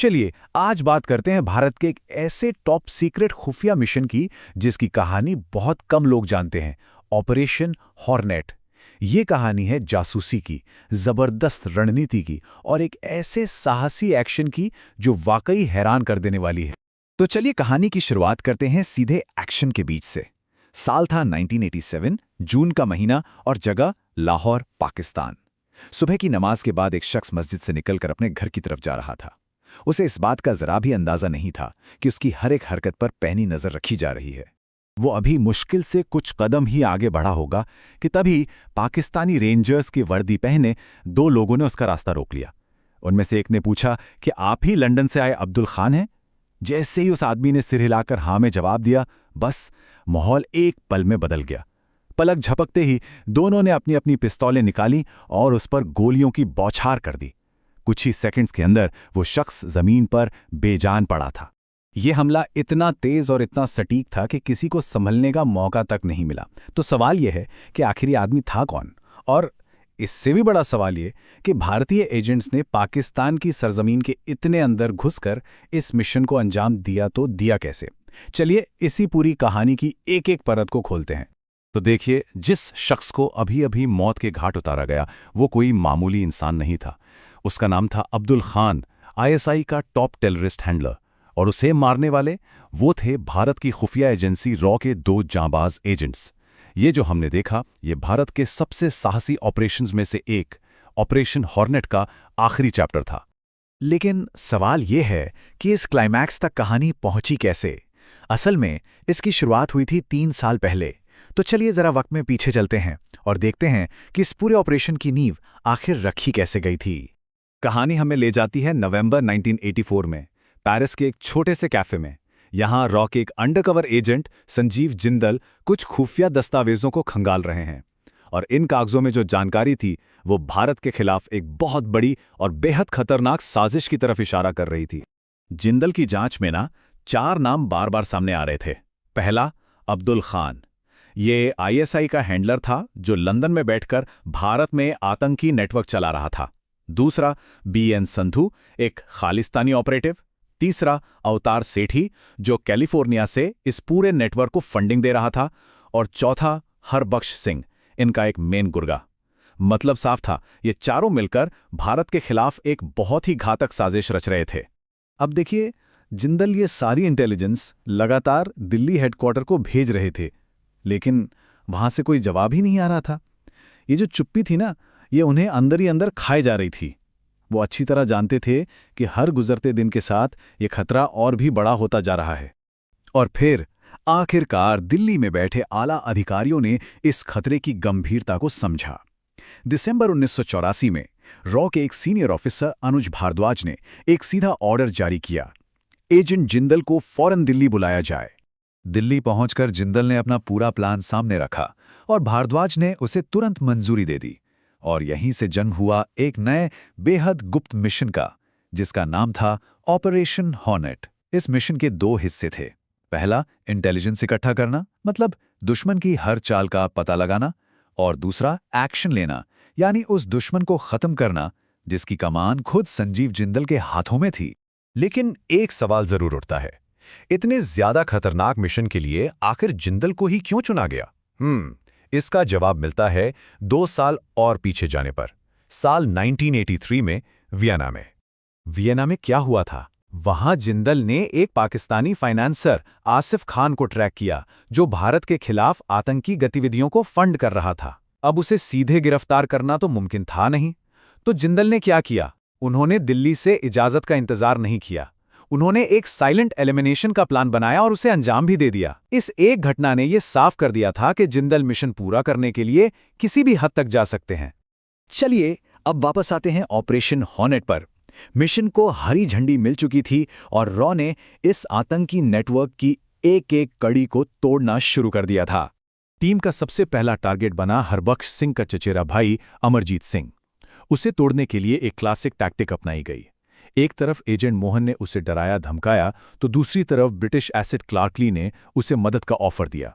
चलिए आज बात करते हैं भारत के एक ऐसे टॉप सीक्रेट खुफिया मिशन की जिसकी कहानी बहुत कम लोग जानते हैं। Operation hornet. ये कहानी है जासूसी की, जबरदस्त रणनीति की और एक ऐसे साहसी एक्शन की जो वाकई हैरान कर देने वाली है। तो चलिए कहानी की शुरुआत करते हैं सीधे एक्शन के बीच से। साल था 1987, जून का महीना और जगह लाहौर, पाकिस्तान। सुबह की नमाज के बाद एक शख्स मस्जिद से निकलकर अपने घर की तरफ जा रहा था। उसे इस बात का जरा भी अंदाजा नहीं था कि उसकी हर एक हरकत पर पैनी नजर रखी जा रही है। वो अभी मुश्किल से कुछ कदम ही आगे बढ़ा होगा कि तभी पाकिस्तानी रेंजर्स की वर्दी पहने दो लोगों ने उसका रास्ता रोक लिया। उनमें से एक ने पूछा कि आप ही लंदन से आए अब्दुल खान हैं? जैसे ही उस आदमी ने सिर हिलाकर हाँ में जवाब दिया, बस माहौल एक पल में बदल गया। पलक झपकते ही दोनों ने अपनी अपनी पिस्तौलें निकाली और उस पर गोलियों की बौछार कर दी। कुछ ही सेकंड्स के अंदर वो शख्स जमीन पर बेजान पड़ा था। यह हमला इतना तेज और इतना सटीक था कि किसी को संभलने का मौका तक नहीं मिला। तो सवाल यह है कि आखिर ये आदमी था कौन? और इससे भी बड़ा सवाल ये कि भारतीय एजेंट्स ने पाकिस्तान की सरजमीन के इतने अंदर घुसकर इस मिशन को अंजाम दिया तो दिया कैसे? चलिए इसी पूरी कहानी की एक एक परत को खोलते हैं। तो देखिए, जिस शख्स को अभी अभी मौत के घाट उतारा गया वो कोई मामूली इंसान नहीं था। उसका नाम था अब्दुल खान, आईएसआई का टॉप टेररिस्ट हैंडलर। और उसे मारने वाले वो थे भारत की खुफिया एजेंसी रॉ के दो जांबाज एजेंट्स। ये जो हमने देखा, ये भारत के सबसे साहसी ऑपरेशंस में से एक ऑपरेशन हॉर्नेट का आखिरी चैप्टर था। लेकिन सवाल ये है कि इस क्लाइमैक्स तक कहानी पहुंची कैसे? असल में इसकी शुरुआत हुई थी 3 साल पहले। तो चलिए जरा वक्त में पीछे चलते हैं और देखते हैं कि इस पूरे ऑपरेशन की नींव आखिर रखी कैसे गई थी। कहानी हमें ले जाती है नवंबर 1984 में, पेरिस के एक छोटे से कैफे में। यहाँ रॉ के एक अंडरकवर एजेंट संजीव जिंदल कुछ खुफिया दस्तावेजों को खंगाल रहे हैं। और इन कागजों में जो जानकारी थी वो भारत के खिलाफ एक बहुत बड़ी और बेहद खतरनाक साजिश की तरफ इशारा कर रही थी। जिंदल की जांच में 4 नाम बार बार सामने आ रहे थे। पहला, अब्दुल खान। ये आईएसआई का हैंडलर था जो लंदन में बैठकर भारत में आतंकी नेटवर्क चला रहा था। दूसरा, बीएन संधू, एक खालिस्तानी ऑपरेटिव। तीसरा, अवतार सेठी, जो कैलिफोर्निया से इस पूरे नेटवर्क को फंडिंग दे रहा था। और चौथा, हरबख्श सिंह, इनका एक मेन गुर्गा। मतलब साफ था, ये चारों मिलकर भारत के खिलाफ एक बहुत ही घातक साजिश रच रहे थे। अब देखिए, जिंदल ये सारी इंटेलिजेंस लगातार दिल्ली हेडक्वार्टर को भेज रहे थे, लेकिन वहां से कोई जवाब ही नहीं आ रहा था। ये जो चुप्पी थी ये उन्हें अंदर ही अंदर खाए जा रही थी। वो अच्छी तरह जानते थे कि हर गुजरते दिन के साथ ये खतरा और भी बड़ा होता जा रहा है। और फिर आखिरकार दिल्ली में बैठे आला अधिकारियों ने इस खतरे की गंभीरता को समझा। दिसंबर 1984 में रॉ के एक सीनियर ऑफिसर अनुज भारद्वाज ने एक सीधा ऑर्डर जारी किया, एजेंट जिंदल को फौरन दिल्ली बुलाया जाए। दिल्ली पहुंचकर जिंदल ने अपना पूरा प्लान सामने रखा और भारद्वाज ने उसे तुरंत मंजूरी दे दी। और यहीं से जन्म हुआ एक नए बेहद गुप्त मिशन का, जिसका नाम था ऑपरेशन हॉर्नेट। इस मिशन के 2 हिस्से थे। पहला, इंटेलिजेंस इकट्ठा करना, मतलब दुश्मन की हर चाल का पता लगाना। और दूसरा, एक्शन लेना, यानी उस दुश्मन को खत्म करना जिसकी कमान खुद संजीव जिंदल के हाथों में थी। लेकिन एक सवाल जरूर उठता है, इतने ज्यादा खतरनाक मिशन के लिए आखिर जिंदल को ही क्यों चुना गया? इसका जवाब मिलता है 2 साल और पीछे जाने पर, साल 1983 में वियना में। वियना में क्या हुआ था? वहां जिंदल ने एक पाकिस्तानी फाइनेंसर आसिफ खान को ट्रैक किया जो भारत के खिलाफ आतंकी गतिविधियों को फंड कर रहा था। अब उसे सीधे गिरफ्तार करना तो मुमकिन था नहीं। तो जिंदल ने क्या किया? उन्होंने दिल्ली से इजाजत का इंतजार नहीं किया। उन्होंने एक साइलेंट एलिमिनेशन का प्लान बनाया और उसे अंजाम भी दे दिया। इस एक घटना ने यह साफ कर दिया था कि जिंदल मिशन पूरा करने के लिए किसी भी हद तक जा सकते हैं। चलिए अब वापस आते हैं ऑपरेशन हॉर्नेट पर। मिशन को हरी झंडी मिल चुकी थी और रॉ ने इस आतंकी नेटवर्क की एक एक कड़ी को तोड़ना शुरू कर दिया था। टीम का सबसे पहला टारगेट बना हरबख्श सिंह का चचेरा भाई अमरजीत सिंह। उसे तोड़ने के लिए एक क्लासिक टैक्टिक अपनाई गई। एक तरफ एजेंट मोहन ने उसे डराया धमकाया, तो दूसरी तरफ ब्रिटिश एसेट क्लार्कली ने उसे मदद का ऑफर दिया।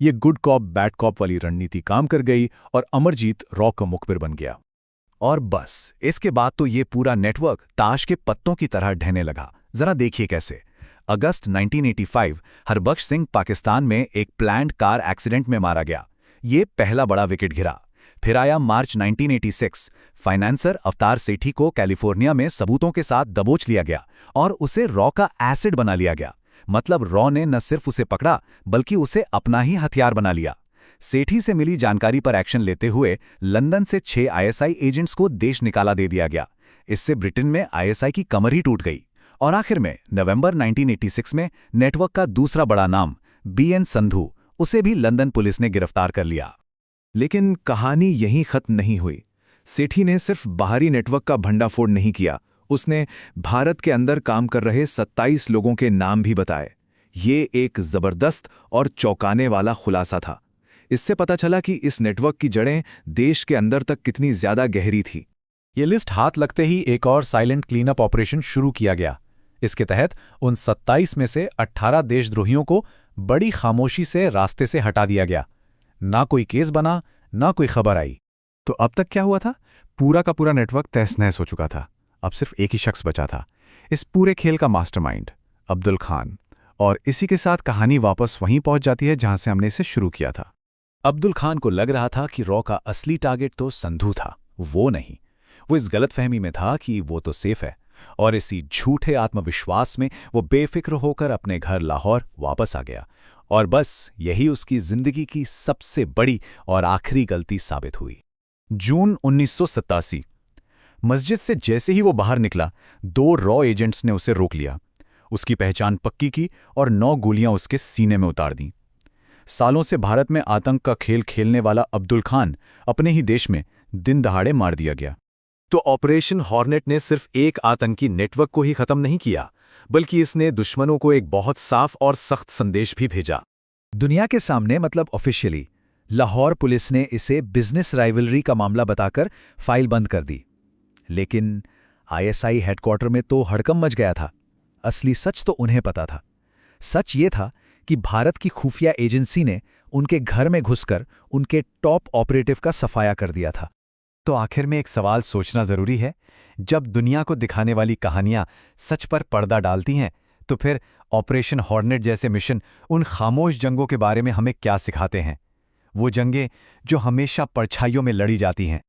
ये गुड कॉप बैड कॉप वाली रणनीति काम कर गई और अमरजीत रॉ का मुखबिर बन गया। और बस इसके बाद तो ये पूरा नेटवर्क ताश के पत्तों की तरह ढहने लगा। जरा देखिए कैसे। अगस्त 1985 हरबख्श सिंह पाकिस्तान में एक प्लान्ड कार एक्सीडेंट में मारा गया। ये पहला बड़ा विकेट गिरा। फिर आया मार्च 1986। फाइनेंसर अवतार सेठी को कैलिफोर्निया में सबूतों के साथ दबोच लिया गया और उसे रॉ का एसिड बना लिया गया। मतलब रॉ ने न सिर्फ उसे पकड़ा बल्कि उसे अपना ही हथियार बना लिया। सेठी से मिली जानकारी पर एक्शन लेते हुए लंदन से 6 आईएसआई एजेंट्स को देश निकाला दे दिया गया। इससे ब्रिटेन में आईएसआई की कमर ही टूट गई। और आखिर में नवंबर 1986 में नेटवर्क का दूसरा बड़ा नाम बीएन संधू, उसे भी लंदन पुलिस ने गिरफ्तार कर लिया। लेकिन कहानी यहीं खत्म नहीं हुई। सेठी ने सिर्फ बाहरी नेटवर्क का भंडाफोड़ नहीं किया, उसने भारत के अंदर काम कर रहे 27 लोगों के नाम भी बताए। ये एक जबरदस्त और चौंकाने वाला खुलासा था। इससे पता चला कि इस नेटवर्क की जड़ें देश के अंदर तक कितनी ज्यादा गहरी थी। ये लिस्ट हाथ लगते ही एक और साइलेंट क्लीनअप ऑपरेशन शुरू किया गया। इसके तहत उन 27 में से 18 देशद्रोहियों को बड़ी खामोशी से रास्ते से हटा दिया गया। ना कोई केस बना, ना कोई खबर आई। तो अब तक क्या हुआ था? पूरा का पूरा नेटवर्क तहस-नहस हो चुका था। अब सिर्फ एक ही शख्स बचा था, इस पूरे खेल का मास्टरमाइंड, अब्दुल खान। और इसी के साथ कहानी वापस वहीं पहुंच जाती है जहां से हमने इसे शुरू किया था। अब्दुल खान को लग रहा था कि रॉ का असली टारगेट तो संधू था, वो नहीं। वो इस गलतफहमी में था कि वो तो सेफ है, और इसी झूठे आत्मविश्वास में वो बेफिक्र होकर अपने घर लाहौर वापस आ गया। और बस यही उसकी जिंदगी की सबसे बड़ी और आखिरी गलती साबित हुई। जून 1987। मस्जिद से जैसे ही वो बाहर निकला, 2 रॉ एजेंट्स ने उसे रोक लिया। उसकी पहचान पक्की की और 9 गोलियां उसके सीने में उतार दीं। सालों से भारत में आतंक का खेल खेलने वाला अब्दुल खान अपने ही देश में दिन दहाड़े मार दिया गया। तो ऑपरेशन हॉर्नेट ने सिर्फ एक आतंकी नेटवर्क को ही खत्म नहीं किया, बल्कि इसने दुश्मनों को एक बहुत साफ और सख्त संदेश भी भेजा। दुनिया के सामने, मतलब ऑफिशियली, लाहौर पुलिस ने इसे बिजनेस राइवलरी का मामला बताकर फाइल बंद कर दी। लेकिन आईएसआई हेडक्वार्टर में तो हड़कंप मच गया था। असली सच तो उन्हें पता था। सच ये था कि भारत की खुफिया एजेंसी ने उनके घर में घुसकर उनके टॉप ऑपरेटिव का सफाया कर दिया था। तो आखिर में एक सवाल सोचना जरूरी है, जब दुनिया को दिखाने वाली कहानियां सच पर पर्दा डालती हैं, तो फिर ऑपरेशन हॉर्नेट जैसे मिशन उन खामोश जंगों के बारे में हमें क्या सिखाते हैं? वो जंगें जो हमेशा परछाइयों में लड़ी जाती हैं,